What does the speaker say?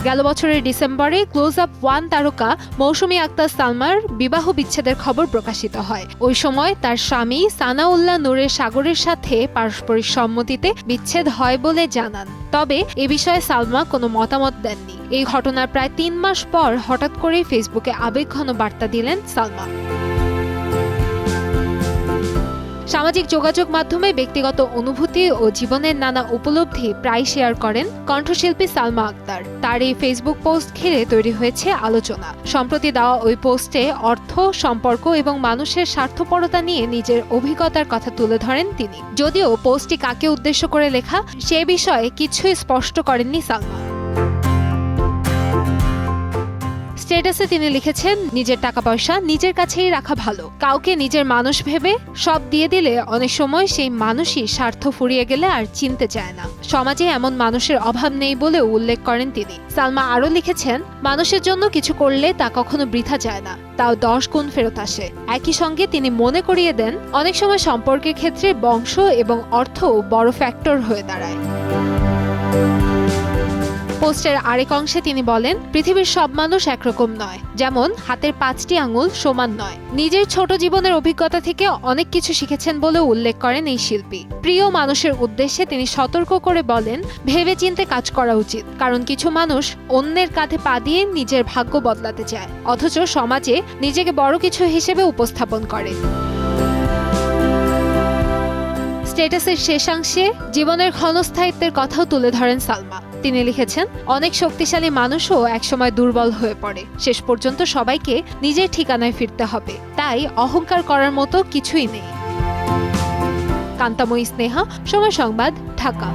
গেল বছরের ডিসেম্বরে ক্লোজ আপ 1 তারকা মৌসুমী আক্তার সালমার বিবাহ বিচ্ছেদের খবর প্রকাশিত হয়। ওই সময় তার স্বামী সানাউল্লাহ নূরের সাগরের সাথে পারস্পরিক সম্মতিতে বিচ্ছেদ হয় বলে জানান। তবে এ বিষয়ে সালমা কোনো মতামত দেননি। এই ঘটনার প্রায় 3 মাস পর হঠাৎ করেই ফেসবুকে আবেগঘন বার্তা দিলেন সালমা। সামাজিক যোগাযোগ মাধ্যমে ব্যক্তিগত অনুভূতি ও জীবনের নানা উপলব্ধি প্রায় শেয়ার করেন কণ্ঠশিল্পী সালমা আক্তার। তার এই ফেসবুক পোস্ট ঘিরে তৈরি হয়েছে আলোচনা। সম্প্রতি দেওয়া ওই পোস্টে অর্থ, সম্পর্ক এবং মানুষের স্বার্থপরতা নিয়ে নিজের অভিজ্ঞতার কথা তুলে ধরেন তিনি। যদিও পোস্টটি কাকে উদ্দেশ্য করে লেখা সে বিষয়ে কিছুই স্পষ্ট করেননি সালমা। স্ট্যাটাসে তিনি লিখেছেন, নিজের টাকা পয়সা নিজের কাছেই রাখা ভালো। কাউকে নিজের মানুষ ভেবে সব দিয়ে দিলে অনেক সময় সেই মানুষই স্বার্থ ফুরিয়ে গেলে আর চিনতে চায় না। সমাজে এমন মানুষের অভাব নেই বলেও উল্লেখ করেন তিনি। সালমা আরও লিখেছেন, মানুষের জন্য কিছু করলে তা কখনো বৃথা যায় না, তাও 10 গুণ ফেরত আসে। একই সঙ্গে তিনি মনে করিয়ে দেন, অনেক সময় সম্পর্কের ক্ষেত্রে বংশ এবং অর্থও বড় ফ্যাক্টর হয়ে দাঁড়ায়। পোস্টের আরেক অংশে তিনি বলেন, পৃথিবীর সব মানুষ একরকম নয়, যেমন হাতের 5টি আঙুল সমান নয়। নিজের ছোট জীবনের অভিজ্ঞতা থেকে অনেক কিছু শিখেছেন বলে উল্লেখ করেন এই শিল্পী। প্রিয় মানুষের উদ্দেশ্যে তিনি সতর্ক করে বলেন, ভেবেচিন্তে কাজ করা উচিত, কারণ কিছু মানুষ অন্যের কাঁধে পা দিয়ে নিজের ভাগ্য বদলাতে চায়, অথচ সমাজে নিজেকে বড় কিছু হিসেবে উপস্থাপন করে। স্ট্যাটাসের শেষাংশে জীবনের ক্ষণস্থায়িত্বের কথাও তুলে ধরেন সালমা। তিনি লিখেছেন, অনেক শক্তিশালী মানুষও একসময় দুর্বল হয়ে পড়ে। শেষ পর্যন্ত সবাইকে নিজের ঠিকানায় ফিরতে হবে, তাই অহংকার করার মতো কিছুই নেই। কান্তাময়ী স্নেহা, সময় সংবাদ, ঢাকা।